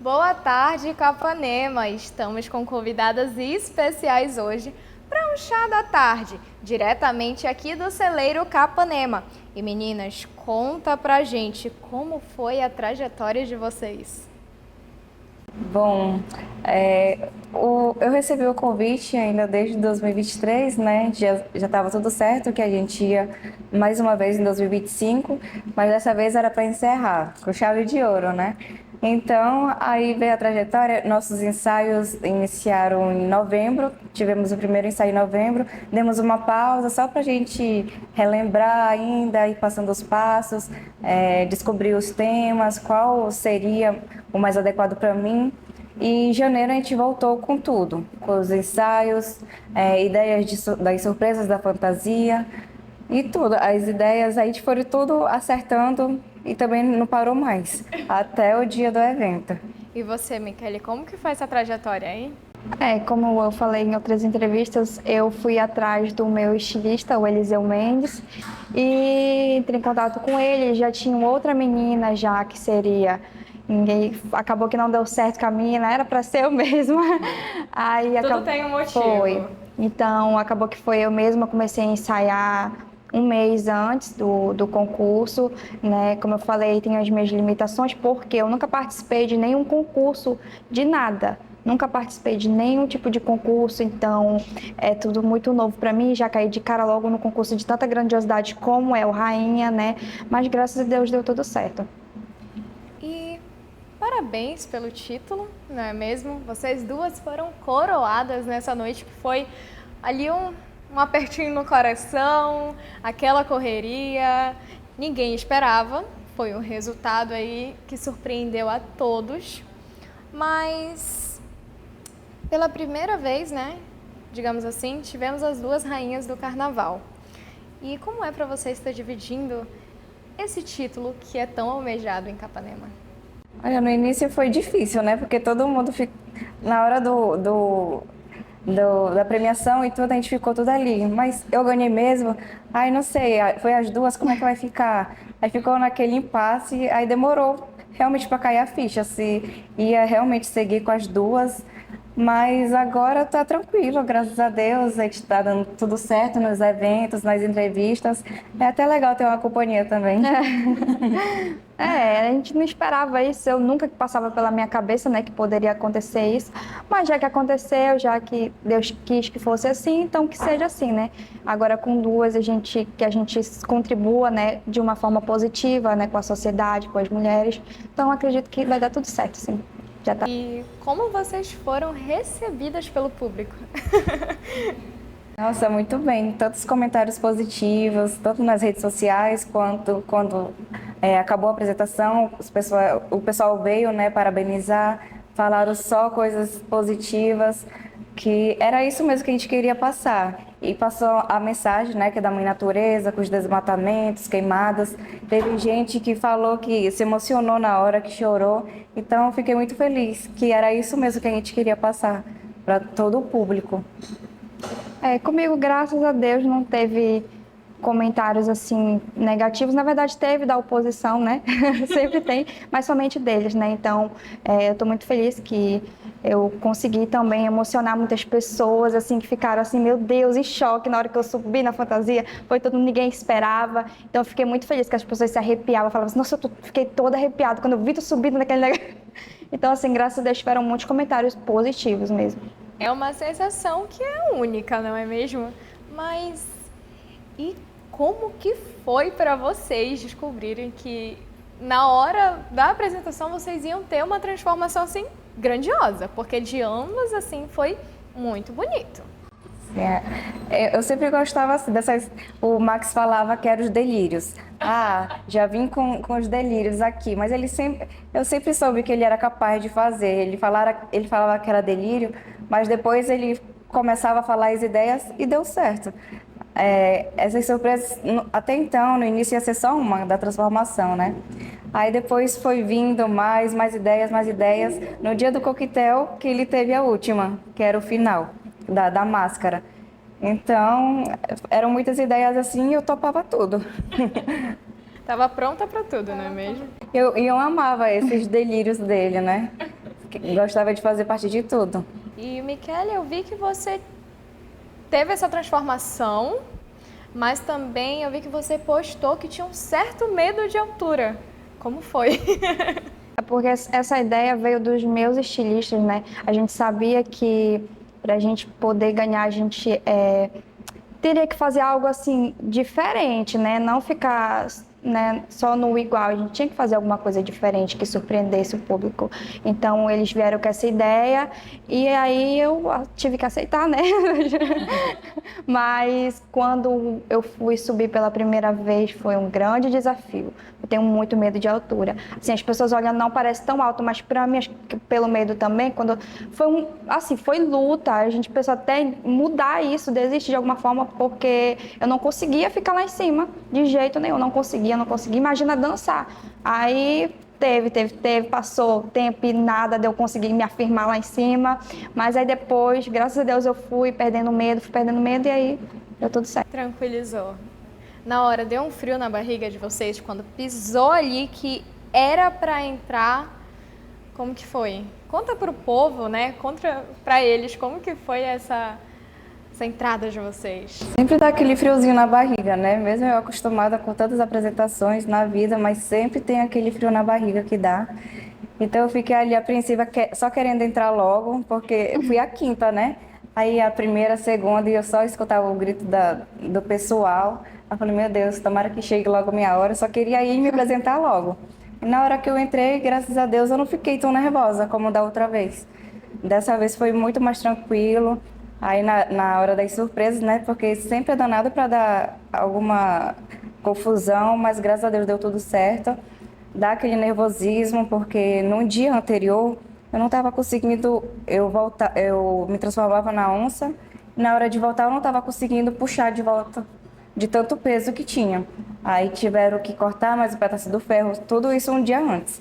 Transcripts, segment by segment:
Boa tarde, Capanema! Estamos com convidadas especiais hoje para um chá da tarde, diretamente aqui do celeiro Capanema. E meninas, conta pra gente como foi a trajetória de vocês. Bom, eu recebi o convite ainda desde 2023, né? Já estava tudo certo que a gente ia mais uma vez em 2025, mas dessa vez era para encerrar, com chave de ouro, né? Então, aí veio a trajetória. Nossos ensaios iniciaram em novembro, tivemos o primeiro ensaio em novembro, demos uma pausa só para a gente relembrar ainda, ir passando os passos, descobrir os temas, qual seria o mais adequado para mim. E em janeiro a gente voltou com tudo, com os ensaios, ideias das surpresas da fantasia e tudo. As ideias a gente foram tudo acertando e também não parou mais, até o dia do evento. E você, Michele, como que foi essa trajetória aí? Como eu falei em outras entrevistas, eu fui atrás do meu estilista, o Eliseu Mendes, e entrei em contato com ele. Já tinha outra menina já que seria. Ninguém, acabou que não deu certo com a menina, era para ser eu mesma. Tudo tem um motivo. Foi. Então, acabou que foi eu mesma, comecei a ensaiar um mês antes do concurso, né? Como eu falei, tem as minhas limitações, porque eu nunca participei de nenhum concurso de nada. Nunca participei de nenhum tipo de concurso, então é tudo muito novo para mim. Já caí de cara logo no concurso de tanta grandiosidade como é o Rainha, né? Mas graças a Deus deu tudo certo. E parabéns pelo título, não é mesmo? Vocês duas foram coroadas nessa noite, que foi ali um apertinho no coração, aquela correria. Ninguém esperava, foi um resultado aí que surpreendeu a todos, mas pela primeira vez, né, digamos assim, tivemos as duas rainhas do carnaval. E como é para você estar dividindo esse título que é tão almejado em Capanema? Olha, no início foi difícil, né? Porque todo mundo na hora da premiação e tudo, a gente ficou tudo ali. Mas eu ganhei mesmo. Aí não sei, foi as duas, como é que vai ficar? Aí ficou naquele impasse, aí demorou realmente para cair a ficha, se ia realmente seguir com as duas. Mas agora tá tranquilo, graças a Deus, a gente tá dando tudo certo nos eventos, nas entrevistas. É até legal ter uma companhia também. A gente não esperava isso, eu nunca passava pela minha cabeça, né, que poderia acontecer isso, mas já que aconteceu, já que Deus quis que fosse assim, então que seja assim, né? Agora com duas, que a gente contribua, né, de uma forma positiva, né, com a sociedade, com as mulheres, então acredito que vai dar tudo certo, sim. Já tá. E como vocês foram recebidas pelo público? Nossa, muito bem. Tantos comentários positivos, tanto nas redes sociais quanto quando acabou a apresentação, o pessoal veio, né, parabenizar, falaram só coisas positivas, que era isso mesmo que a gente queria passar. E passou a mensagem, né, que é da Mãe Natureza, com os desmatamentos, queimadas. Teve gente que falou que se emocionou na hora, que chorou. Então, eu fiquei muito feliz, que era isso mesmo que a gente queria passar para todo o público. Comigo, graças a Deus, não teve comentários assim negativos. Na verdade, teve da oposição, né? Sempre tem, mas somente deles, né? Então, eu estou muito feliz que eu consegui também emocionar muitas pessoas, assim, que ficaram assim, meu Deus, em choque na hora que eu subi na fantasia. Foi todo mundo, ninguém esperava. Então, eu fiquei muito feliz que as pessoas se arrepiavam, falavam assim, nossa, fiquei toda arrepiada quando eu vi tu subindo naquele negócio. Então, assim, graças a Deus, tiveram muitos comentários positivos mesmo. É uma sensação que é única, não é mesmo? Mas e como que foi para vocês descobrirem que na hora da apresentação vocês iam ter uma transformação assim grandiosa? Porque de ambas assim foi muito bonito. Eu sempre gostava assim, dessas. O Max falava que eram os delírios. Ah, já vim com os delírios aqui, mas eu sempre soube que ele era capaz de fazer. Ele falava que era delírio, mas depois ele começava a falar as ideias e deu certo. Essas surpresas, até então, no início ia ser só uma da transformação, né? Aí depois foi vindo mais ideias, mais ideias. No dia do coquetel, que ele teve a última, que era o final da máscara. Então, eram muitas ideias assim e eu topava tudo. Tava pronta para tudo, não é mesmo? Eu amava esses delírios dele, né? gostava de fazer parte de tudo. E, Michele, eu vi que você teve essa transformação, mas também eu vi que você postou que tinha um certo medo de altura. Como foi? É porque essa ideia veio dos meus estilistas, né? A gente sabia que para a gente poder ganhar, a gente teria que fazer algo assim diferente, né? Não ficar, né, só no igual. A gente tinha que fazer alguma coisa diferente que surpreendesse o público. Então eles vieram com essa ideia e aí eu tive que aceitar, né? Mas quando eu fui subir pela primeira vez foi um grande desafio. Eu tenho muito medo de altura. Assim, as pessoas olhando não parece tão alto, mas para mim, acho que pelo medo também, quando foi luta. A gente pensou até em mudar isso, desistir de alguma forma, porque eu não conseguia ficar lá em cima de jeito nenhum, não conseguia. Imagina dançar. Aí passou tempo e nada de eu conseguir me afirmar lá em cima, mas aí depois, graças a Deus, eu fui perdendo medo e aí deu tudo certo. Tranquilizou. Na hora, deu um frio na barriga de vocês quando pisou ali que era para entrar? Como que foi? Conta pro povo, né? Conta pra eles como que foi essa entrada de vocês. Sempre dá aquele friozinho na barriga, né? Mesmo eu acostumada com tantas apresentações na vida, mas sempre tem aquele frio na barriga que dá. Então eu fiquei ali apreensiva, só querendo entrar logo, porque eu fui a quinta, né? Aí a primeira, a segunda, e eu só escutava o grito do pessoal. Eu falei, meu Deus, tomara que chegue logo a minha hora, eu só queria ir me apresentar logo. E na hora que eu entrei, graças a Deus, eu não fiquei tão nervosa como da outra vez. Dessa vez foi muito mais tranquilo. Aí na hora das surpresas, né? Porque sempre é danado para dar alguma confusão, mas graças a Deus deu tudo certo. Dá aquele nervosismo, porque no dia anterior eu não estava conseguindo, eu me transformava na onça, e na hora de voltar eu não estava conseguindo puxar de volta de tanto peso que tinha. Aí tiveram que cortar mais um pedaço do ferro, tudo isso um dia antes.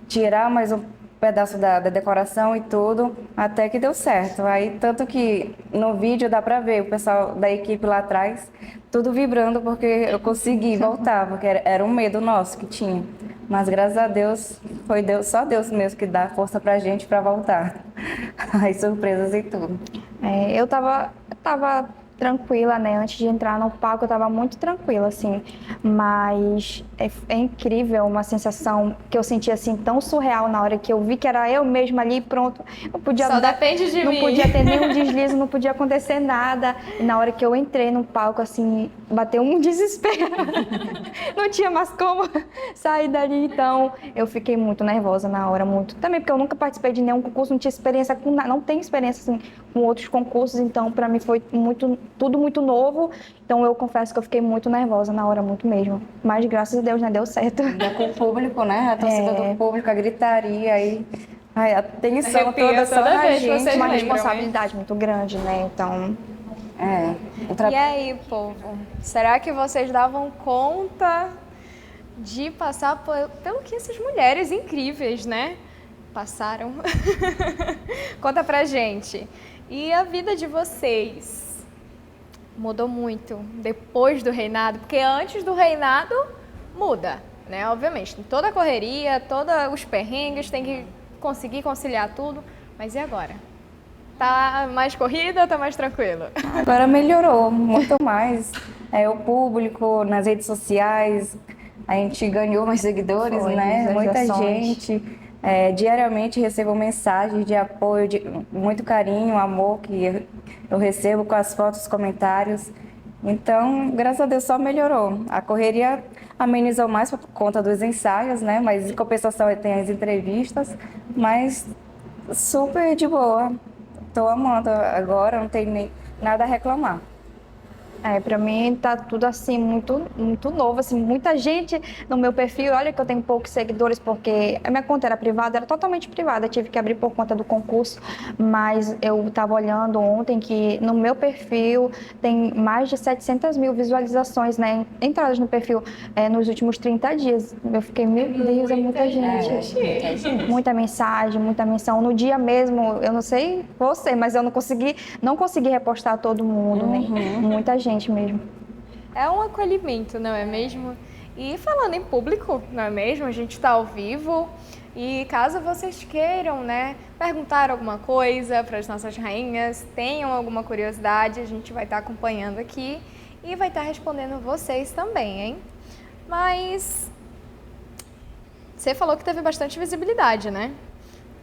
Tirar mais um pedaço da decoração e tudo, até que deu certo. Aí, tanto que no vídeo dá pra ver o pessoal da equipe lá atrás, tudo vibrando, porque eu consegui voltar, porque era um medo nosso que tinha. Mas graças a Deus, foi só Deus mesmo que dá força pra gente pra voltar. As surpresas e tudo. Eu tava tranquila, né? Antes de entrar no palco, eu tava muito tranquila, assim. Mas é incrível uma sensação que eu senti, assim, tão surreal na hora que eu vi que era eu mesma ali, pronto. Não podia Só depende de mim. Não podia ter nenhum deslize, não podia acontecer nada. E na hora que eu entrei no palco, assim, bateu um desespero. Não tinha mais como sair dali. Então, eu fiquei muito nervosa na hora, muito. Também porque eu nunca participei de nenhum concurso, não tinha experiência com nada, não tenho experiência, assim, com outros concursos. Então, pra mim foi tudo muito novo, então eu confesso que eu fiquei muito nervosa na hora, muito mesmo. Mas graças a Deus, né, deu certo. Ainda com o público, né? A torcida do público, a gritaria aí. A tensão toda só na gente. Uma responsabilidade muito grande, né? Então. E aí, povo? Será que vocês davam conta de passar pelo que essas mulheres incríveis, né? Passaram? Conta pra gente. E a vida de vocês? Mudou muito depois do reinado, porque antes do reinado muda, né? Obviamente, toda a correria, todos os perrengues, tem que conseguir conciliar tudo. Mas e agora? Tá mais corrida, tá mais tranquilo? Agora melhorou muito mais. O público nas redes sociais, a gente ganhou mais seguidores, né? Muita gente. Diariamente recebo mensagens de apoio, de muito carinho, amor que eu recebo com as fotos, comentários. Então, graças a Deus, só melhorou. A correria amenizou mais por conta dos ensaios, né? Mas em compensação tem as entrevistas, mas super de boa. Estou amando agora, não tem nem nada a reclamar. Pra mim tá tudo assim, muito novo, assim, muita gente no meu perfil. Olha que eu tenho poucos seguidores, porque a minha conta era privada, era totalmente privada, eu tive que abrir por conta do concurso, mas eu tava olhando ontem que no meu perfil tem mais de 700 mil visualizações, né, entradas no perfil nos últimos 30 dias. Eu fiquei, meu Deus, é muita gente. Muita mensagem, muita menção. No dia mesmo, eu não sei você, mas eu não consegui repostar todo mundo, né? Muita gente mesmo. É um acolhimento, não é mesmo? E falando em público, não é mesmo? A gente está ao vivo e caso vocês queiram, né, perguntar alguma coisa para as nossas rainhas, tenham alguma curiosidade, a gente vai estar acompanhando aqui e vai estar respondendo vocês também, hein? Mas você falou que teve bastante visibilidade, né?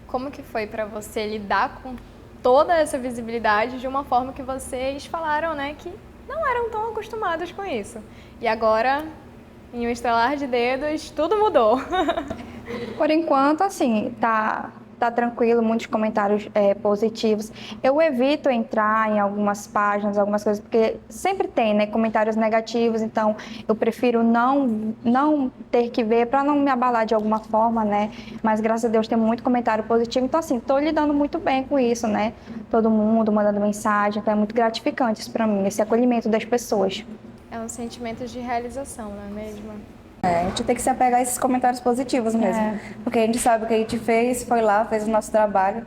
Como que foi para você lidar com toda essa visibilidade de uma forma que vocês falaram, né, que não eram tão acostumados com isso? E agora, em um estalar de dedos, tudo mudou. Por enquanto, assim, tá tranquilo, muitos comentários positivos. Eu evito entrar em algumas páginas, algumas coisas, porque sempre tem, né, comentários negativos, então eu prefiro não ter que ver para não me abalar de alguma forma, né? Mas graças a Deus tem muito comentário positivo, então assim, tô lidando muito bem com isso, né? Todo mundo mandando mensagem, então é muito gratificante isso para mim, esse acolhimento das pessoas. É um sentimento de realização, não é mesmo? A gente tem que se apegar a esses comentários positivos mesmo, porque a gente sabe o que a gente fez, foi lá, fez o nosso trabalho.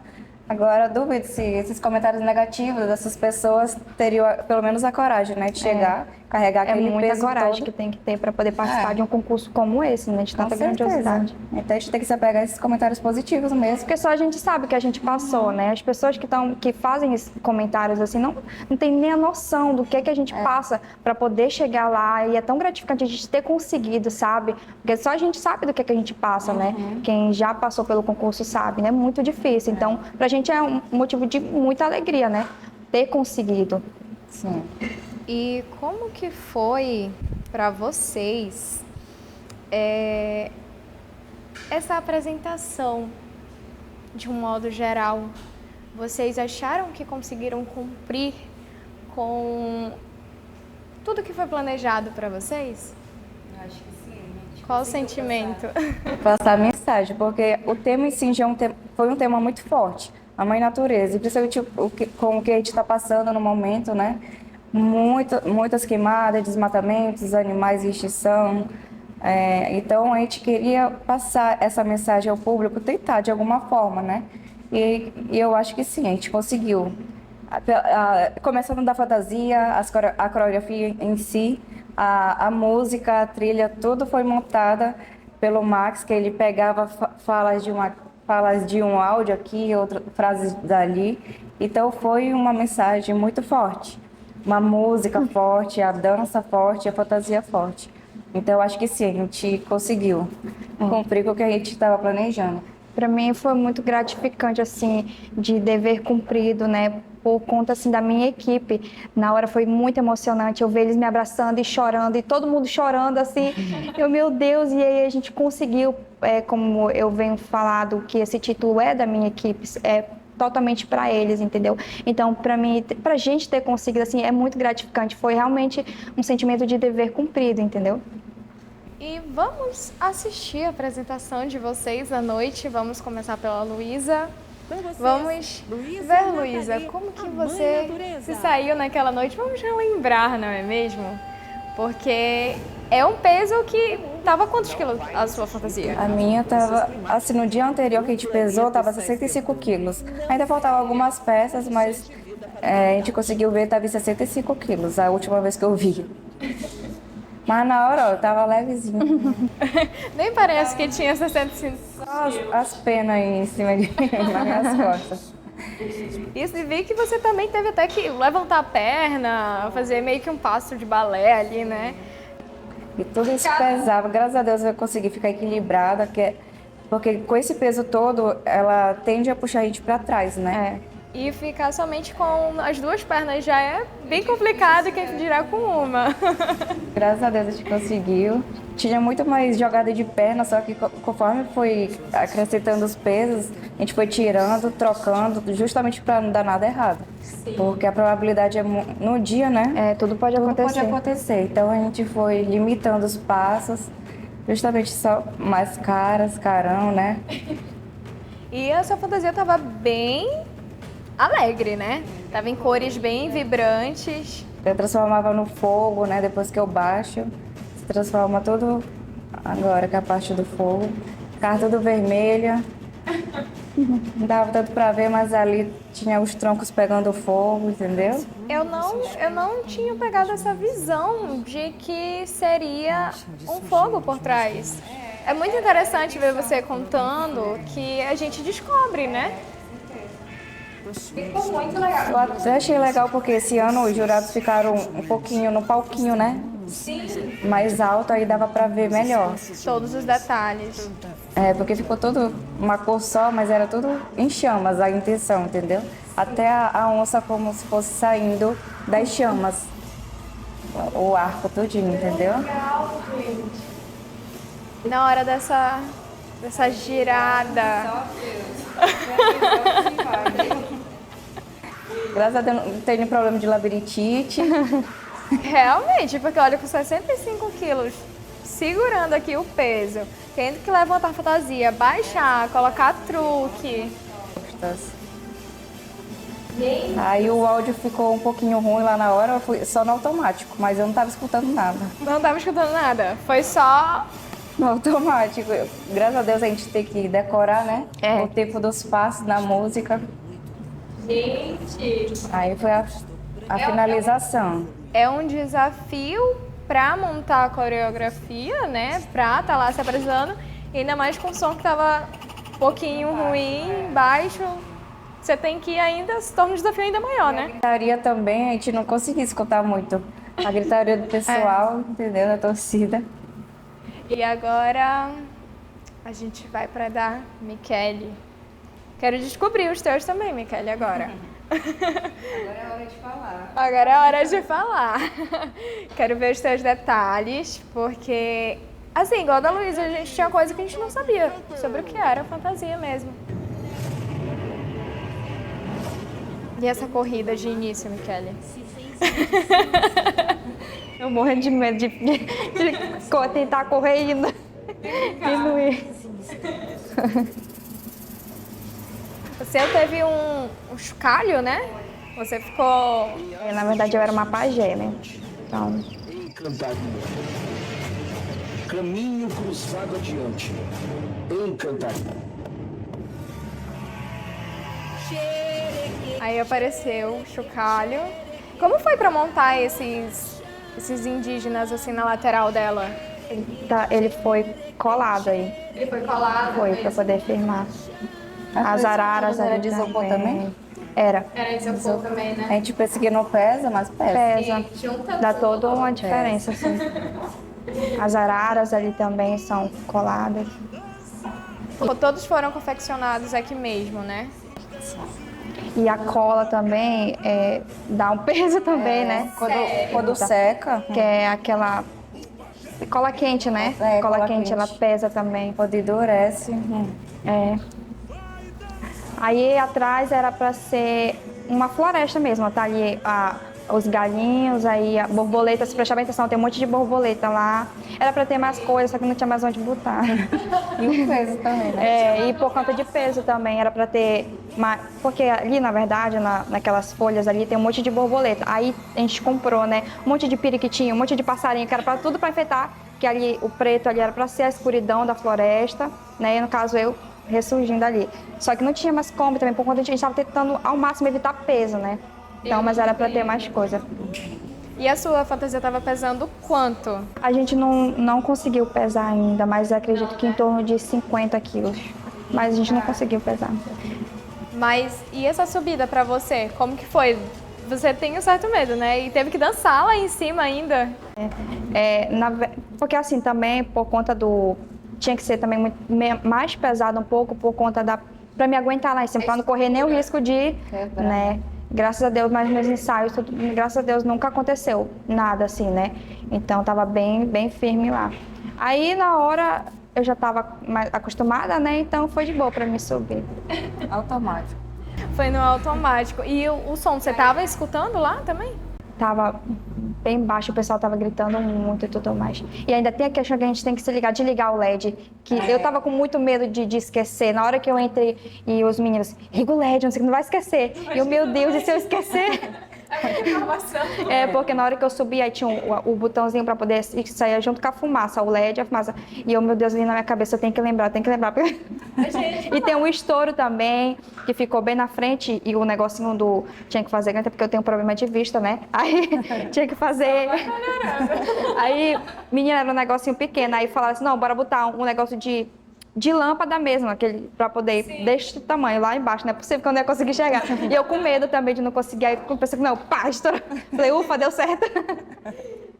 Agora, duvido se esses comentários negativos dessas pessoas teriam pelo menos a coragem, né, de chegar, carregar aquele peso todo. É muita coragem que tem que ter para poder participar de um concurso como esse, né, de tanta grandiosidade. Então a gente tem que se apegar a esses comentários positivos mesmo. Porque só a gente sabe o que a gente passou, né? As pessoas que fazem esses comentários assim não tem nem a noção do que a gente passa para poder chegar lá, e é tão gratificante a gente ter conseguido, sabe? Porque só a gente sabe do que a gente passa, né? Quem já passou pelo concurso sabe, né? É muito difícil. Então, pra gente é um motivo de muita alegria, né? Ter conseguido. Sim. E como que foi para vocês essa apresentação de um modo geral? Vocês acharam que conseguiram cumprir com tudo que foi planejado para vocês? Eu acho que sim. Qual o sentimento? Passar a mensagem, porque o tema em si já foi um tema muito forte, a mãe natureza, e principalmente com o que a gente está passando no momento, né? Muitas queimadas, desmatamentos, animais em extinção. Então a gente queria passar essa mensagem ao público, tentar de alguma forma, né? E eu acho que sim, a gente conseguiu. Começando da fantasia, a coreografia em si, a música, a trilha, tudo foi montada pelo Max, que ele pegava falas de um áudio aqui, outras frases dali. Então foi uma mensagem muito forte. Uma música forte, a dança forte, a fantasia forte. Então, eu acho que sim, a gente conseguiu cumprir com o que a gente estava planejando. Para mim foi muito gratificante, assim, de dever cumprido, né? Por conta, assim, da minha equipe. Na hora foi muito emocionante eu ver eles me abraçando e chorando, e todo mundo chorando, assim. Meu Deus, e aí a gente conseguiu, como eu venho falado, que esse título é da minha equipe, totalmente para eles, entendeu? Então, para mim, pra gente ter conseguido, assim, é muito gratificante. Foi realmente um sentimento de dever cumprido, entendeu? E vamos assistir a apresentação de vocês à noite. Vamos começar pela Luísa. Vamos ver, Luísa, como que você se saiu naquela noite. Vamos relembrar, não é mesmo? Porque é um peso que... Tava quantos quilos a sua fantasia? A minha tava, assim, no dia anterior que a gente pesou, tava 65 quilos. Ainda faltavam algumas peças, mas a gente conseguiu ver, tava em 65 quilos, a última vez que eu vi. Mas na hora, ó, eu tava levezinho. Nem parece que tinha 65. Só as penas aí em cima nas minhas costas. E vi que você também teve até que levantar a perna, fazer meio que um passo de balé ali, né? E tudo isso pesava. Graças a Deus eu consegui ficar equilibrada, porque com esse peso todo, ela tende a puxar a gente pra trás, né? E ficar somente com as duas pernas já é bem complicado, quem dirá com uma. Graças a Deus a gente conseguiu. Tinha muito mais jogada de perna, só que conforme foi acrescentando os pesos, a gente foi tirando, trocando, justamente para não dar nada errado. Sim. Porque a probabilidade é no dia, né? Tudo pode acontecer. Então a gente foi limitando os passos, justamente só mais carão, né? E a sua fantasia estava bem alegre, né? Tava em cores bem vibrantes. Eu transformava no fogo, né? Depois que eu baixo, se transforma tudo agora que é a parte do fogo. Ficar tudo vermelha. Não dava tanto pra ver, mas ali tinha os troncos pegando fogo, entendeu? Eu não tinha pegado essa visão de que seria um fogo por trás. É muito interessante ver você contando que a gente descobre, né? Ficou muito legal. Eu até achei legal porque esse ano os jurados ficaram um pouquinho no palquinho, né? Sim. Mais alto, aí dava pra ver melhor. Todos os detalhes. É, porque ficou tudo uma cor só, mas era tudo em chamas, a intenção, entendeu? Até a onça como se fosse saindo das chamas. O arco todinho, entendeu? Na hora dessa girada. Graças a Deus não tenho problema de labirintite. Realmente, porque olha, com 65 quilos, segurando aqui o peso, tendo que levantar a fantasia, baixar, colocar truque. Aí o áudio ficou um pouquinho ruim lá na hora, eu fui só no automático, mas eu não estava escutando nada. Não tava escutando nada, foi só... No automático. Graças a Deus a gente tem que decorar, né? É. O tempo dos passos na música. Gente! Aí foi a finalização. É um desafio para montar a coreografia, né? Pra estar lá se apresentando, ainda mais com o som que tava um pouquinho ruim, baixo. Você tem que ainda se torna um desafio ainda maior, né? A gritaria também, a gente não conseguia escutar muito. A gritaria do pessoal, entendeu? Da torcida. E agora a gente vai para dar Michele. Quero descobrir os teus também, Michele, agora. Agora é hora de falar. Agora é hora de falar. Quero ver os teus detalhes, porque, assim, igual a da Luísa, a gente tinha coisa que a gente não sabia sobre o que era fantasia mesmo. E essa corrida de início, Michele? Eu morrendo de medo de tentar correr ainda. E não ir. Você teve um chocalho, né? Você ficou... Na verdade, eu era uma pajé, né? Então, Encantaria. Caminho cruzado adiante. Encantaria. Aí apareceu o chocalho. Como foi pra montar esses indígenas assim na lateral dela? ele foi colado aí. Ele foi colado? Foi, pra poder firmar. As araras Era ali de isopor também? Era. Era isopor também, né? A gente pensa que não pesa, mas pesa. Pesa. Junta Dá toda uma diferença, assim. As araras ali também são coladas. Todos foram confeccionados aqui mesmo, né? E a cola também dá um peso também, né? Quando seca, Que é aquela cola quente, né? É, cola cola quente, quente. ela pesa também. quando endurece. É. Aí atrás era para ser uma floresta mesmo, tá ali os galinhos, aí a borboleta, se prestar bem atenção, tem um monte de borboleta lá. Era para ter mais coisas, só que não tinha mais onde botar. E o peso também, né? E por conta de peso também, era para ter porque ali, na verdade, naquelas folhas ali, tem um monte de borboleta. Aí a gente comprou, né, um monte de periquitinho, um monte de passarinho, que era para tudo para enfeitar, que ali o preto ali era para ser a escuridão da floresta, né, e no caso eu ressurgindo ali. Só que não tinha mais como também, por conta de a gente estava tentando ao máximo evitar peso, né? Então, mas era para ter mais coisa. E a sua fantasia estava pesando quanto? A gente não conseguiu pesar ainda, mas acredito que em torno de 50 quilos. Mas a gente não conseguiu pesar. Mas e essa subida pra você? Como que foi? Você tem um certo medo, né? E teve que dançar lá em cima ainda. Porque assim, também por conta tinha que ser também mais pesado um pouco por conta para me aguentar lá em cima, para não correr nem o risco de, né? Graças a Deus, mas meus ensaios, graças a Deus, nunca aconteceu nada assim, né? Então, tava bem, bem firme lá. Aí, na hora, eu já estava acostumada, né? Então, foi de boa para mim subir. Automático. Foi no automático. E o som, você tava escutando lá também? Tava bem baixo, o pessoal tava gritando muito e tudo mais. E ainda tem a questão que a gente tem que se ligar, desligar o LED, que eu tava com muito medo de esquecer. Na hora que eu entrei e os meninos, liga o LED, não sei, não vai esquecer. E eu, meu Deus, e se eu esquecer? É, porque na hora que eu subi, aí tinha o botãozinho pra poder sair junto com a fumaça, o LED, a fumaça. E eu, meu Deus, ali na minha cabeça, eu tenho que lembrar. E tem um estouro também, que ficou bem na frente, e o negocinho do... Tinha que fazer, até porque eu tenho um problema de vista, né? Aí tinha que fazer... Aí, menina, era um negocinho pequeno, aí falaram assim, não, bora botar um negócio de lâmpada mesmo, aquele, pra poder, deste tamanho, lá embaixo, não é possível que eu não ia conseguir chegar. E eu com medo também de não conseguir, aí eu pensei que não, pá, estourou. Falei, ufa, deu certo.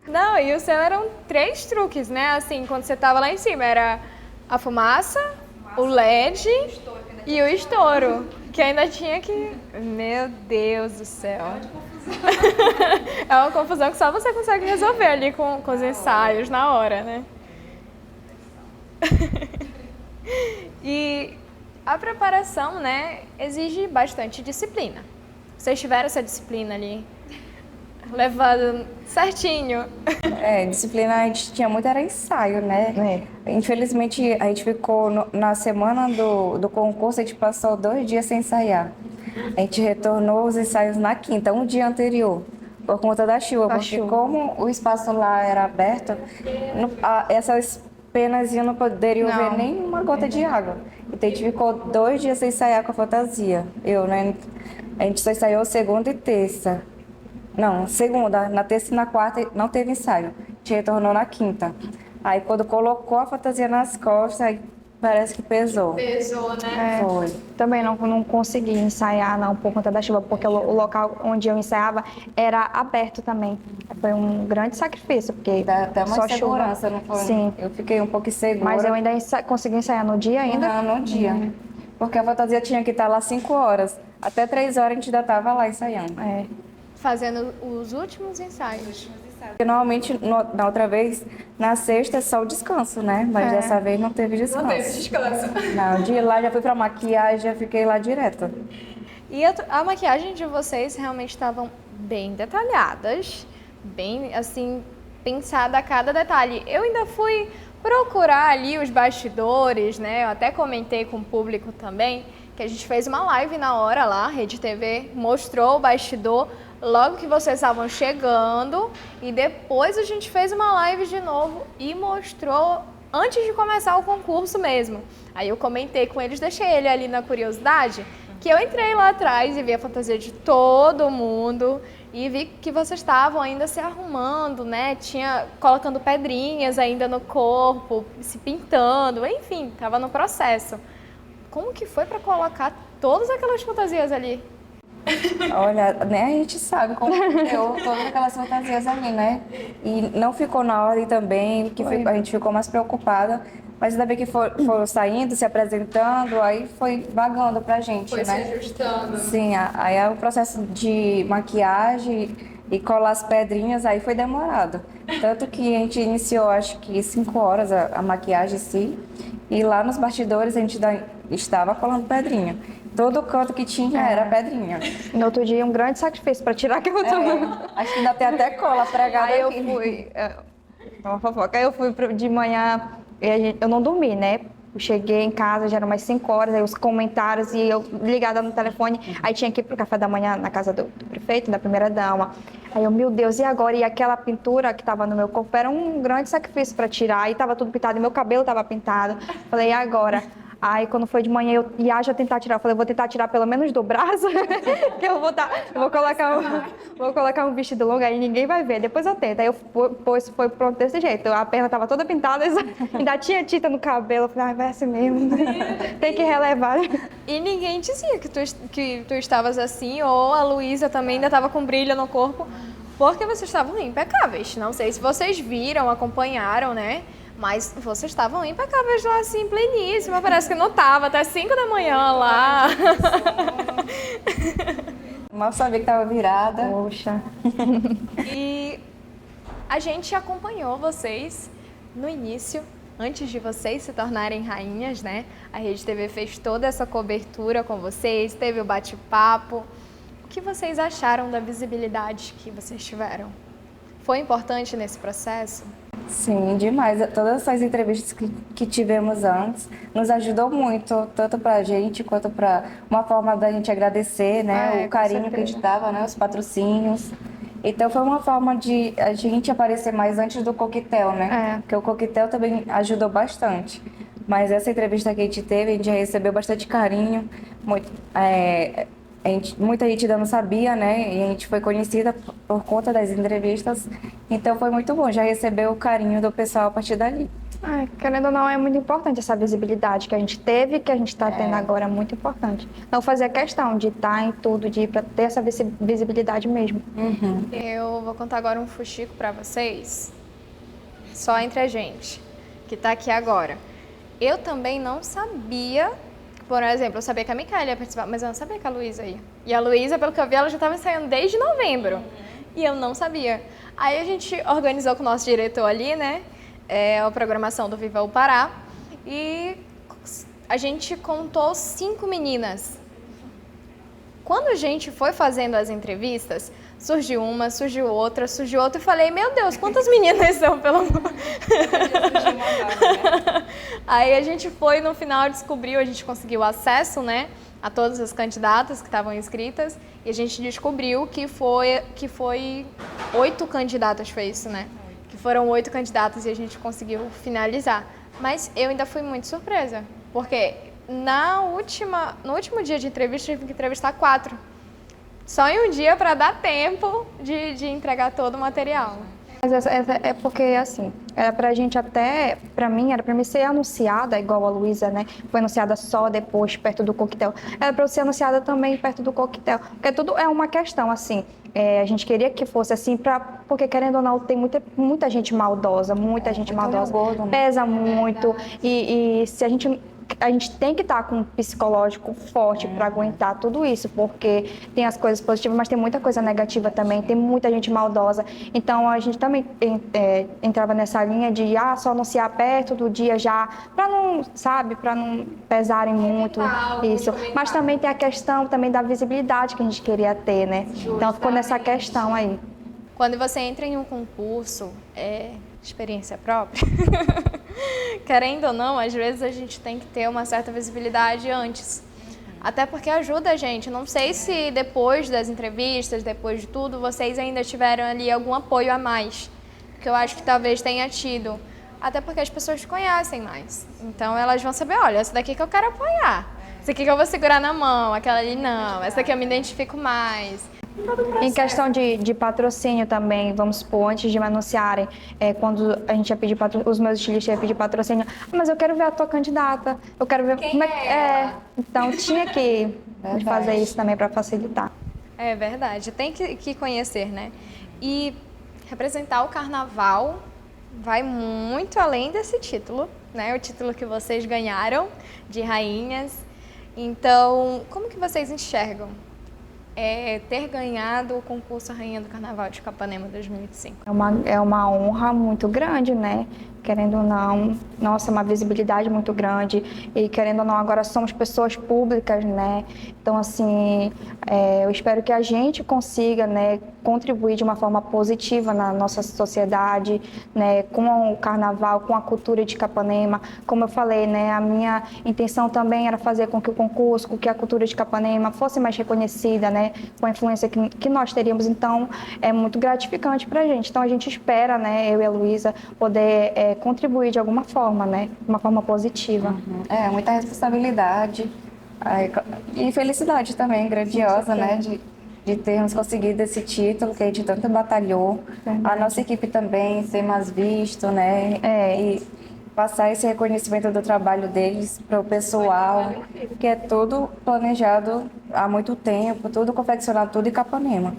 Não, e o seu eram 3 truques, né? Assim, quando você tava lá em cima, era a fumaça, o LED e o estouro. Que ainda tinha que... Meu Deus do céu. É uma confusão que só você consegue resolver ali com os ensaios na hora, né? E a preparação, né, exige bastante disciplina. Vocês tiveram essa disciplina ali, levado certinho? Disciplina a gente tinha muito, era ensaio, né? Infelizmente, a gente ficou na semana do concurso, a gente passou 2 dias sem ensaiar. A gente retornou os ensaios na quinta, um dia anterior, por conta da chuva, porque como o espaço lá era aberto, essas penas não poderiam ver nem uma gota de água. Então a gente ficou 2 dias sem ensaiar com a fantasia. Né? A gente só ensaiou segunda e terça. Não, segunda, na terça e na quarta não teve ensaio. A gente retornou na quinta. Aí quando colocou a fantasia nas costas, aí parece que pesou. Pesou, né? Foi. Também não consegui ensaiar, não, por conta da chuva, porque o local onde eu ensaiava era aberto também. Foi um grande sacrifício, porque Dá até uma só insegurança, chuva. não foi? Sim. Eu fiquei um pouco insegura. Mas eu ainda consegui ensaiar no dia ainda? Não, no dia. Porque a fantasia tinha que estar lá 5 horas. Até 3 horas a gente ainda estava lá ensaiando. Fazendo os últimos ensaios. Porque normalmente, na outra vez, na sexta é só o descanso, né? Mas dessa vez não teve descanso. Não teve descanso. Não, de lá já fui pra maquiagem, já fiquei lá direto. E a maquiagem de vocês realmente estavam bem detalhadas, bem, assim, pensada a cada detalhe. Eu ainda fui procurar ali os bastidores, né? Eu até comentei com o público também, que a gente fez uma live na hora lá, a Rede TV mostrou o bastidor logo que vocês estavam chegando, e depois a gente fez uma live de novo e mostrou antes de começar o concurso mesmo. Aí eu comentei com eles, deixei ele ali na curiosidade, que eu entrei lá atrás e vi a fantasia de todo mundo e vi que vocês estavam ainda se arrumando, né? Colocando pedrinhas ainda no corpo, se pintando, enfim, estava no processo. Como que foi para colocar todas aquelas fantasias ali? Olha, nem a gente sabe como deu todas aquelas fantasias ali, né? E não ficou na ordem também, que a gente ficou mais preocupada. Mas ainda bem que foram saindo, se apresentando, aí foi vagando pra gente, né? Foi se ajustando. Sim, aí o processo de maquiagem e colar as pedrinhas, aí foi demorado. Tanto que a gente iniciou, acho que 5 horas a maquiagem em si, e lá nos bastidores a gente estava colando pedrinha. Todo canto que tinha era pedrinha. No outro dia, um grande sacrifício para tirar aquela Acho que ainda tem até cola pregada Aí eu aqui. fui... Uma fofoca. Aí eu fui de manhã, eu não dormi, né? Eu cheguei em casa, já eram umas 5 horas, aí os comentários, e eu ligada no telefone, aí tinha que ir pro café da manhã na casa do prefeito, da primeira-dama. Aí eu, meu Deus, e agora? E aquela pintura que tava no meu corpo era um grande sacrifício para tirar, aí tava tudo pintado, e meu cabelo tava pintado. Falei, e agora? Aí quando foi de manhã eu ia já tentar tirar, eu falei, vou tentar tirar pelo menos do braço, que eu vou colocar um vestido longo aí ninguém vai ver, depois eu tento. Aí foi pronto desse jeito, a perna tava toda pintada, ainda tinha tinta no cabelo, eu falei, vai assim mesmo, tem que relevar. E ninguém dizia que tu estavas assim, ou a Luísa também ainda estava com brilho no corpo, porque vocês estavam impecáveis. Não sei se vocês viram, acompanharam, né? Mas vocês estavam impecáveis lá, assim, pleníssima. Parece que não tava, até 5 da manhã lá. Mal sabia que tava virada. Poxa. E a gente acompanhou vocês no início, antes de vocês se tornarem rainhas, né? A Rede TV fez toda essa cobertura com vocês, teve o bate-papo. O que vocês acharam da visibilidade que vocês tiveram? Foi importante nesse processo? Sim, demais. Todas essas entrevistas que tivemos antes nos ajudou muito, tanto para a gente quanto para uma forma da gente agradecer, né, o Com carinho que a gente certeza. dava, né, os patrocínios. Então foi uma forma de a gente aparecer mais antes do coquetel, né? É. Porque o coquetel também ajudou bastante. Mas essa entrevista que a gente teve, a gente já recebeu bastante carinho, muito, muita gente ainda não sabia, né? E a gente foi conhecida por conta das entrevistas. Então foi muito bom, já recebeu o carinho do pessoal a partir dali. Querendo ou não, é muito importante essa visibilidade que a gente teve, que a gente está tendo agora, é muito importante. Não fazer questão de estar em tudo, de ir para ter essa visibilidade mesmo. Eu vou contar agora um fuxico pra vocês, só entre a gente, que tá aqui agora. Eu também não sabia, por exemplo, eu sabia que a Micaela ia participar, mas eu não sabia que a Luísa ia. E a Luísa, pelo que eu vi, ela já estava ensaiando desde novembro. E eu não sabia. Aí a gente organizou com o nosso diretor ali, né, a programação do Viva o Pará, e a gente contou 5 meninas. Quando a gente foi fazendo as entrevistas, surgiu uma, surgiu outra, e falei, meu Deus, quantas meninas são, pelo amor? Aí a gente foi, no final descobriu, a gente conseguiu acesso, né, a todas as candidatas que estavam inscritas, e a gente descobriu que foi 8 candidatas, foi isso, né? Que foram 8 candidatas e a gente conseguiu finalizar. Mas eu ainda fui muito surpresa, porque no último dia de entrevista, eu tive que entrevistar 4. Só em um dia para dar tempo de entregar todo o material. Mas é porque, assim, era pra gente até, pra mim, era pra mim ser anunciada, igual a Luísa, né? Foi anunciada só depois, perto do coquetel. Era pra eu ser anunciada também perto do coquetel. Porque tudo é uma questão, assim. A gente queria que fosse assim, porque querendo ou não, tem muita gente maldosa, muita gente maldosa. Gordo, né? Pesa muito. E se a gente tem que estar com um psicológico forte para aguentar tudo isso, porque tem as coisas positivas, mas tem muita coisa negativa também, tem muita gente maldosa. Então a gente também entrava nessa linha de só anunciar perto do dia já, para não, sabe, para não pesarem muito isso. Mas também tem a questão também da visibilidade que a gente queria ter, né? Então ficou nessa questão aí. Quando você entra em um concurso, experiência própria, querendo ou não, às vezes a gente tem que ter uma certa visibilidade antes. Até porque ajuda a gente. Não sei se depois das entrevistas, depois de tudo, vocês ainda tiveram ali algum apoio a mais. Que eu acho que talvez tenha tido. Até porque as pessoas te conhecem mais. Então elas vão saber, olha, essa daqui que eu quero apoiar. Essa aqui que eu vou segurar na mão, aquela ali não. Essa daqui eu me identifico mais. Em questão de patrocínio também, vamos supor, antes de me anunciarem, quando a gente ia pedir os meus estilistas iam pedir patrocínio, mas eu quero ver a tua candidata, eu quero ver como é que é. Então tinha que fazer isso também para facilitar. É verdade, tem que conhecer, né? E representar o carnaval vai muito além desse título, né? O título que vocês ganharam de rainhas. Então, como que vocês enxergam ter ganhado o concurso Rainha do Carnaval de Capanema 2025? É uma honra muito grande, né? Querendo ou não, nossa, uma visibilidade muito grande. E querendo ou não, agora somos pessoas públicas, né? Então, assim, eu espero que a gente consiga, né, contribuir de uma forma positiva na nossa sociedade, né, com o carnaval, com a cultura de Capanema. Como eu falei, né, a minha intenção também era fazer com que o concurso, com que a cultura de Capanema fosse mais reconhecida, né, com a influência que nós teríamos. Então, é muito gratificante para a gente. Então, a gente espera, né, eu e a Luísa, poder contribuir de alguma forma, né, de uma forma positiva. Muita responsabilidade e felicidade também, grandiosa, né, de termos conseguido esse título que a gente tanto batalhou. A nossa equipe também ser mais visto, né, e passar esse reconhecimento do trabalho deles para o pessoal, que é tudo planejado há muito tempo, tudo confeccionado, tudo em Capanema.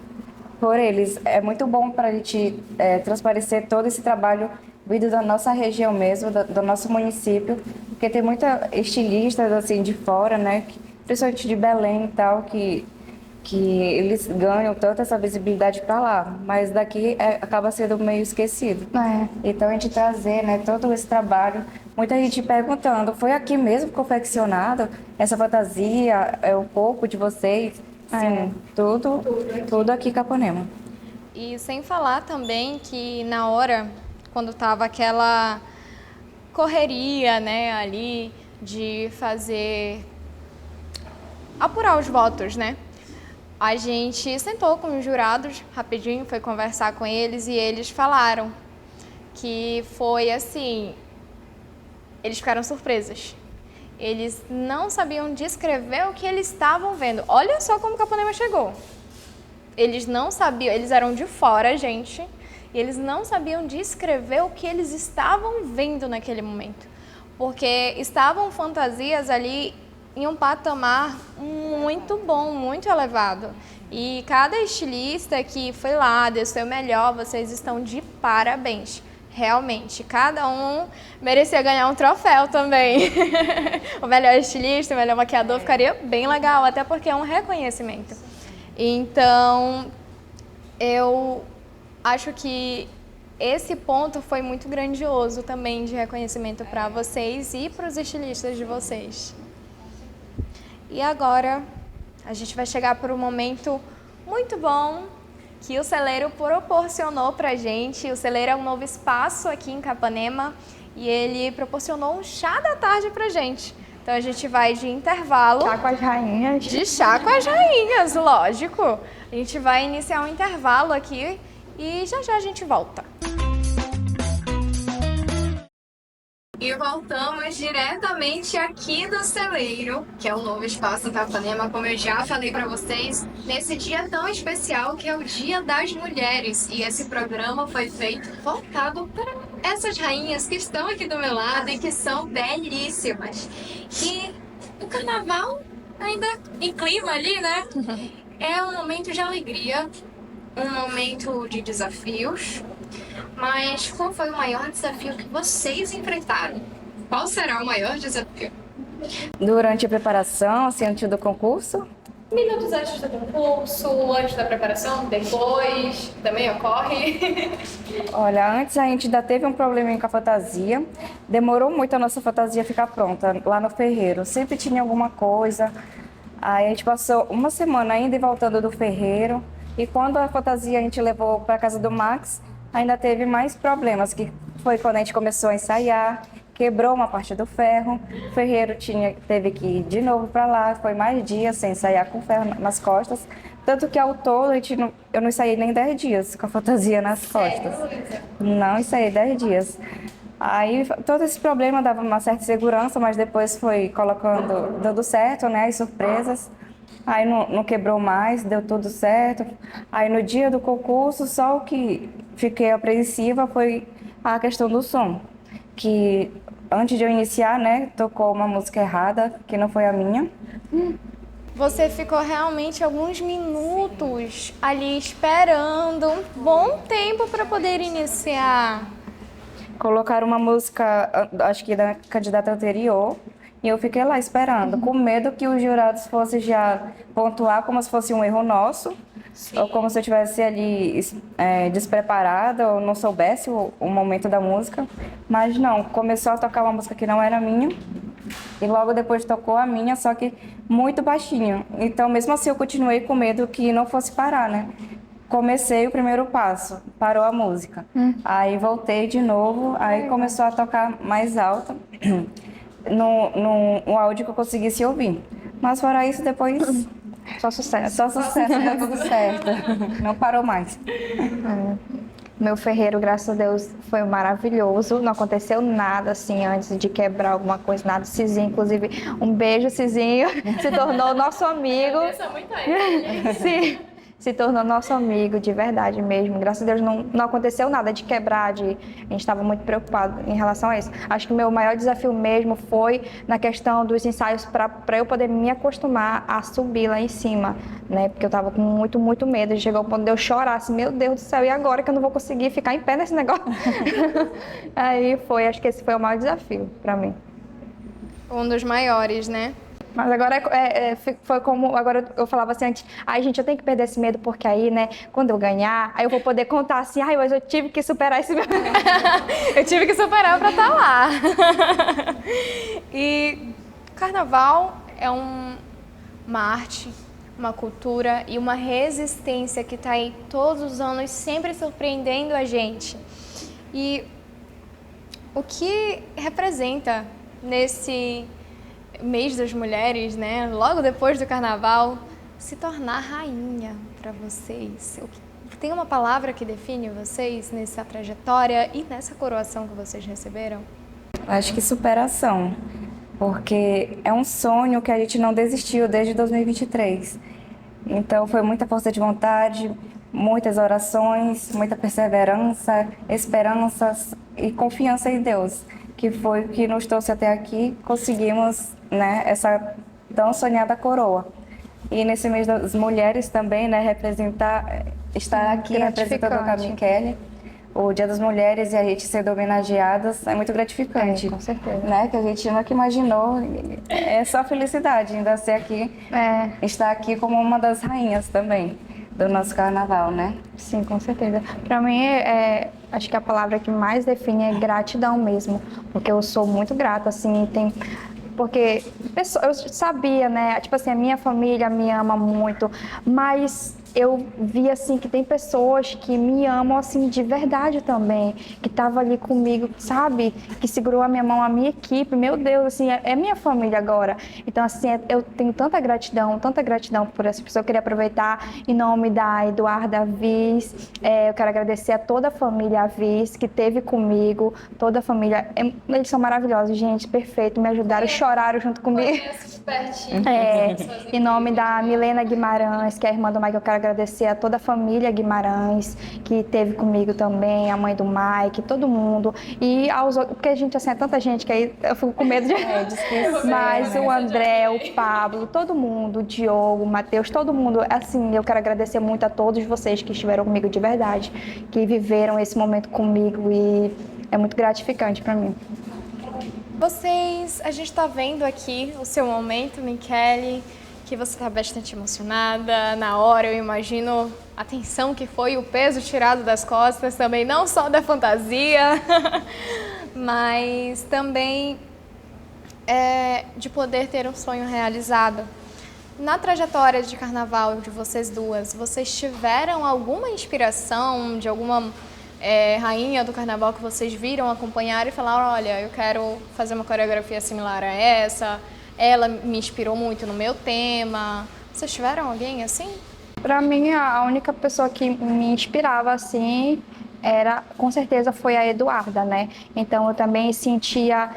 Por eles, é muito bom para a gente transparecer todo esse trabalho vindo da nossa região mesmo, do nosso município, porque tem muita estilistas assim de fora, né, principalmente de Belém e tal, que eles ganham tanto essa visibilidade para lá, mas daqui acaba sendo meio esquecido. Então a gente trazer, né, todo esse trabalho, muita gente perguntando, foi aqui mesmo confeccionado essa fantasia, o corpo de vocês? Sim, tudo aqui em Capanema. E sem falar também que na hora, quando tava aquela correria, né, ali de apurar os votos, né? A gente sentou com os jurados rapidinho, foi conversar com eles e eles falaram que foi assim, eles ficaram surpresos. Eles não sabiam descrever o que eles estavam vendo. Olha só como Capanema chegou. Eles não sabiam, eles eram de fora, gente, e eles não sabiam descrever o que eles estavam vendo naquele momento. Porque estavam fantasias ali em um patamar muito bom, muito elevado. E cada estilista que foi lá, deu seu melhor, vocês estão de parabéns. Realmente, cada um merecia ganhar um troféu também. O melhor estilista, o melhor maquiador ficaria bem legal, até porque é um reconhecimento. Então, eu acho que esse ponto foi muito grandioso também de reconhecimento para vocês e para os estilistas de vocês. E agora, a gente vai chegar para um momento muito bom que o Celeiro proporcionou pra gente. O Celeiro é um novo espaço aqui em Capanema e ele proporcionou um chá da tarde pra gente. Então a gente vai de intervalo. Chá com as rainhas. De chá com as rainhas, lógico. A gente vai iniciar um intervalo aqui e já já a gente volta. E voltamos diretamente aqui do Celeiro, que é o novo espaço Capanema, como eu já falei para vocês, nesse dia tão especial que é o Dia das Mulheres. E esse programa foi feito voltado para essas rainhas que estão aqui do meu lado e que são belíssimas. E o carnaval, ainda em clima ali, né? É um momento de alegria, um momento de desafios. Mas qual foi o maior desafio que vocês enfrentaram? Qual será o maior desafio? Durante a preparação, assim, antes do concurso, Minutos antes do concurso, antes da preparação, depois, também ocorre? olha, antes a gente ainda teve um probleminha com a fantasia. Demorou muito a nossa fantasia ficar pronta lá no ferreiro. Sempre tinha alguma coisa. Aí a gente passou uma semana ainda e voltando do ferreiro. E quando a fantasia a gente levou para casa do Max, ainda teve mais problemas, que foi quando a gente começou a ensaiar, quebrou uma parte do ferro, o ferreiro teve que ir de novo para lá, foi mais dias sem ensaiar com ferro nas costas, tanto que ao todo eu não ensaiei nem 10 dias com a fantasia nas costas. Não ensaiei 10 dias. Aí todo esse problema dava uma certa segurança, mas depois foi dando certo, né, as surpresas. Aí não quebrou mais, deu tudo certo. Aí no dia do concurso, só o que fiquei apreensiva foi a questão do som. Que antes de eu iniciar, né, tocou uma música errada, que não foi a minha. Você ficou realmente alguns minutos ali esperando um bom tempo para poder iniciar. Colocaram uma música, acho que da candidata anterior, e eu fiquei lá esperando, com medo que os jurados fossem já pontuar como se fosse um erro nosso, ou como se eu estivesse ali despreparada, ou não soubesse o momento da música. Mas não, começou a tocar uma música que não era minha, e logo depois tocou a minha, só que muito baixinho. Então, mesmo assim, eu continuei com medo que não fosse parar, né? Comecei o primeiro passo, parou a música. Aí voltei de novo, aí começou a tocar mais alta. No áudio que eu conseguisse ouvir. Mas fora isso, depois... Só sucesso. Só sucesso, deu tudo certo. Não parou mais. Meu ferreiro, graças a Deus, foi maravilhoso. Não aconteceu nada assim antes de quebrar alguma coisa, nada. Cizinho, inclusive, um beijo, Cizinho. Se tornou nosso amigo. Sim. Se tornou nosso amigo, de verdade mesmo. Graças a Deus não aconteceu nada de quebrar, a gente estava muito preocupado em relação a isso. Acho que o meu maior desafio mesmo foi na questão dos ensaios para eu poder me acostumar a subir lá em cima, né? Porque eu estava com muito, muito medo. Chegou ao ponto de eu chorar, assim, meu Deus do céu, e agora que eu não vou conseguir ficar em pé nesse negócio? Aí acho que esse foi o maior desafio para mim. Um dos maiores, né? Mas agora foi como, agora eu falava assim antes, ai gente, eu tenho que perder esse medo porque aí, né, quando eu ganhar, aí eu vou poder contar assim, ai, mas eu tive que superar esse medo. Eu tive que superar para estar lá. E carnaval é uma arte, uma cultura e uma resistência que está aí todos os anos sempre surpreendendo a gente. E o que representa nesse mês das mulheres, né, logo depois do carnaval, se tornar rainha para vocês? Tem uma palavra que define vocês nessa trajetória e nessa coroação que vocês receberam? Acho que superação, porque é um sonho que a gente não desistiu desde 2023. Então foi muita força de vontade, muitas orações, muita perseverança, esperanças e confiança em Deus, que foi o que nos trouxe até aqui. Conseguimos, né, essa tão sonhada coroa. E nesse mês das mulheres também, né, estar aqui representando a Camille Kelly, o Dia das Mulheres, e a gente sendo homenageadas é muito gratificante. Com certeza. Né, que a gente nunca imaginou. É só felicidade ainda ser aqui, estar aqui como uma das rainhas também do nosso carnaval, né? Sim, com certeza. Para mim, acho que a palavra que mais define é gratidão mesmo, porque eu sou muito grata, assim, porque eu sabia, né, tipo assim, a minha família me ama muito, mas eu vi, assim, que tem pessoas que me amam, assim, de verdade também, que estavam ali comigo, sabe? Que segurou a minha mão, a minha equipe, meu Deus, assim, é minha família agora. Então, assim, eu tenho tanta gratidão por essa pessoa. Eu queria aproveitar em nome da Eduarda Avis, eu quero agradecer a toda a família Avis que esteve comigo, toda a família, eles são maravilhosos, gente, perfeito, me ajudaram, choraram junto comigo. Em nome da Milena Guimarães, que é a irmã do Mike, eu quero agradecer a toda a família Guimarães, que esteve comigo também, a mãe do Mike, todo mundo. E aos outros, porque a gente, assim, é tanta gente que aí eu fico com medo de esquecer. Mas né? O André, o Pablo, todo mundo, o Diogo, o Matheus, todo mundo, assim, eu quero agradecer muito a todos vocês que estiveram comigo de verdade, que viveram esse momento comigo, e é muito gratificante para mim. A gente está vendo aqui o seu momento, Michele, que você está bastante emocionada. Na hora, eu imagino a tensão que foi, o peso tirado das costas também, não só da fantasia, mas também de poder ter um sonho realizado. Na trajetória de carnaval de vocês duas, vocês tiveram alguma inspiração de alguma rainha do carnaval que vocês viram, acompanharam e falaram, olha, eu quero fazer uma coreografia similar a essa, ela me inspirou muito no meu tema. Vocês tiveram alguém assim? Para mim, a única pessoa que me inspirava assim com certeza foi a Eduarda, né? Então eu também sentia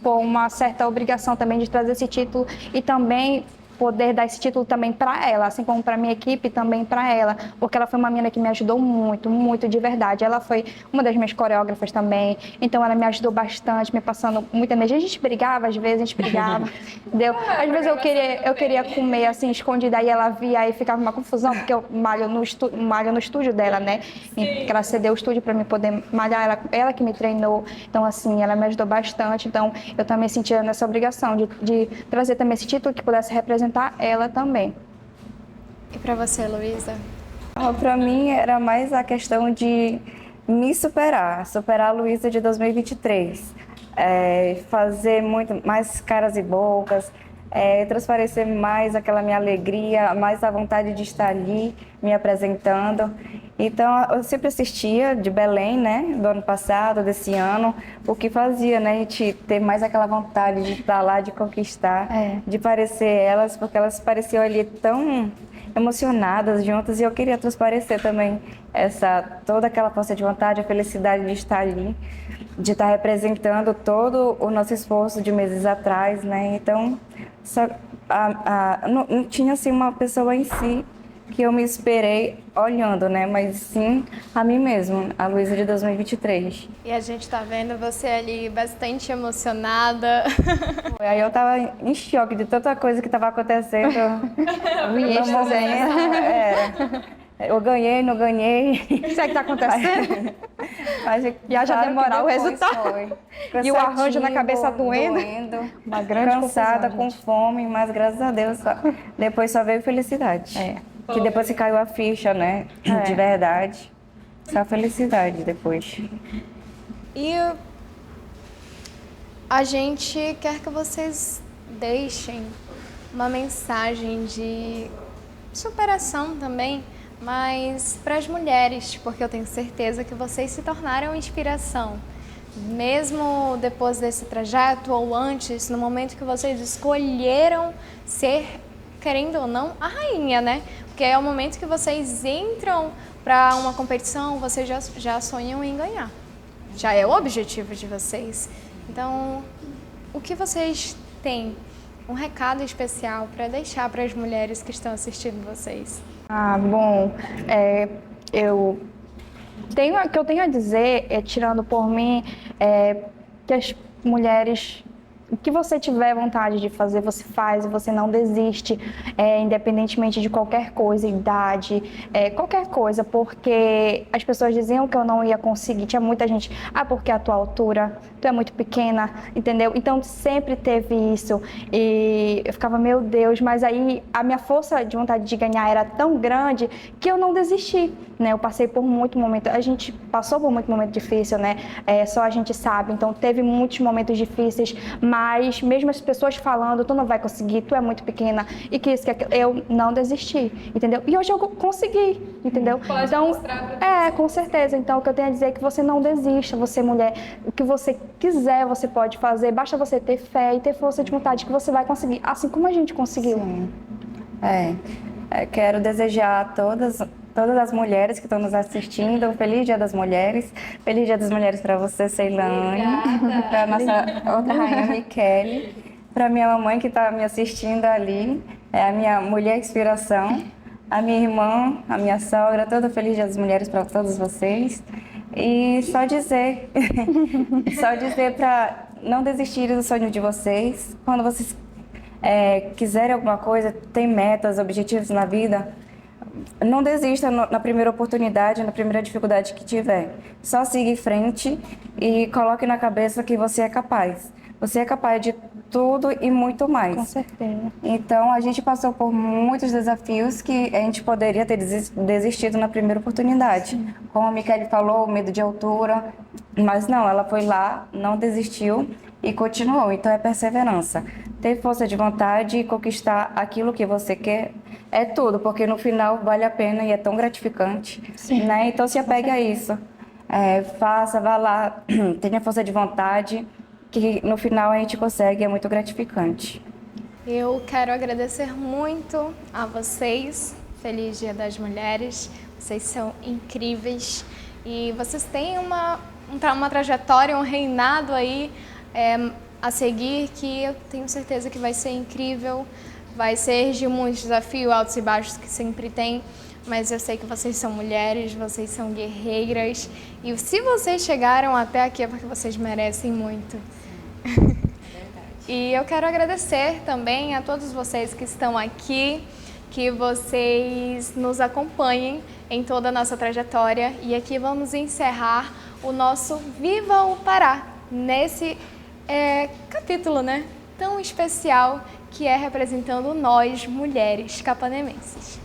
uma certa obrigação também de trazer esse título e também poder dar esse título também para ela, assim como para minha equipe, também para ela, porque ela foi uma menina que me ajudou muito, muito de verdade. Ela foi uma das minhas coreógrafas também, então ela me ajudou bastante, me passando muita energia. A gente brigava, às vezes a gente brigava, entendeu? Às vezes eu queria comer assim, escondida, aí ela via e ficava uma confusão, porque eu malho no estúdio dela, né? Que ela cedeu o estúdio para mim poder malhar, ela que me treinou, então assim, ela me ajudou bastante, então eu também sentia nessa obrigação de trazer também esse título que pudesse representar ela também. E para você, Luísa? Para mim era mais a questão de me superar a Luísa de 2023, fazer muito mais caras e bocas, transparecer mais aquela minha alegria, mais a vontade de estar ali me apresentando. Então, eu sempre assistia de Belém, né, do ano passado, desse ano, o que fazia, né, a gente ter mais aquela vontade de estar lá, de conquistar, de parecer elas, porque elas pareciam ali tão emocionadas juntas, e eu queria transparecer também toda aquela força de vontade, a felicidade de estar ali, de estar representando todo o nosso esforço de meses atrás, né, então não tinha assim uma pessoa em si que eu me esperei olhando, né? Mas sim a mim mesma, a Luísa de 2023. E a gente tá vendo você ali bastante emocionada. Aí eu tava em choque de tanta coisa que tava acontecendo. No momento, eu ganhei, não ganhei. Isso é que tá acontecendo? Já demorar o resultado. E o arranjo na cabeça doendo. Uma grande cansada, com fome, mas graças a Deus, depois só veio felicidade. Que depois que caiu a ficha, né? De verdade. Só felicidade depois. E a gente quer que vocês deixem uma mensagem de superação também, mas para as mulheres, porque eu tenho certeza que vocês se tornaram inspiração. mesmo depois desse trajeto ou antes, no momento que vocês escolheram ser, querendo ou não, a rainha, né? Porque é o momento que vocês entram para uma competição, vocês já sonham em ganhar. Já é o objetivo de vocês. Então, o que vocês têm? Um recado especial para deixar para as mulheres que estão assistindo vocês? Bom, o que eu tenho a dizer, tirando por mim, que as mulheres, o que você tiver vontade de fazer, você faz, você não desiste, independentemente de qualquer coisa, idade, qualquer coisa, porque as pessoas diziam que eu não ia conseguir, tinha muita gente, porque a tua altura, tu é muito pequena, entendeu? Então sempre teve isso, e eu ficava, meu Deus, mas aí a minha força de vontade de ganhar era tão grande que eu não desisti, né? Eu passei por muito momento, a gente passou por muito momento difícil, né? Só a gente sabe, então teve muitos momentos difíceis, mas mesmo as pessoas falando, tu não vai conseguir, tu é muito pequena, e que isso, que aquilo, eu não desisti, entendeu? E hoje eu consegui, entendeu? Pode então, mostrar pra com certeza. Então, o que eu tenho a dizer é que você não desista, você mulher, o que você quiser você pode fazer, basta você ter fé e ter força de vontade que você vai conseguir, assim como a gente conseguiu. Sim. Quero desejar a todas as mulheres que estão nos assistindo um feliz Dia das Mulheres. Feliz Dia das Mulheres para você, Ceilane. Para a nossa outra rainha, Michele. Para minha mamãe que está me assistindo ali. É a minha mulher inspiração. A minha irmã, a minha sogra. Todo feliz Dia das Mulheres para todos vocês. E só dizer para não desistirem do sonho de vocês. Quando vocês quiserem alguma coisa, tem metas, objetivos na vida, não desista na primeira oportunidade, na primeira dificuldade que tiver. Só siga em frente e coloque na cabeça que você é capaz. Você é capaz de tudo e muito mais. Com certeza. Então, a gente passou por muitos desafios que a gente poderia ter desistido na primeira oportunidade. Sim. Como a Michele falou, o medo de altura. Mas não, ela foi lá, não desistiu e continuou. Então, é perseverança. Ter força de vontade e conquistar aquilo que você quer é tudo, porque no final vale a pena e é tão gratificante. Sim. Né? Então, se apegue a isso. Faça, vá lá, tenha força de vontade, que no final a gente consegue, é muito gratificante. Eu quero agradecer muito a vocês. Feliz Dia das Mulheres. Vocês são incríveis e vocês têm uma trajetória, um reinado aí a seguir que eu tenho certeza que vai ser incrível. Vai ser de muitos desafios, altos e baixos que sempre tem, mas eu sei que vocês são mulheres, vocês são guerreiras e se vocês chegaram até aqui é porque vocês merecem muito. E eu quero agradecer também a todos vocês que estão aqui, que vocês nos acompanhem em toda a nossa trajetória. E aqui vamos encerrar o nosso Viva o Pará, nesse capítulo, né, tão especial, que é representando nós, mulheres capanemenses.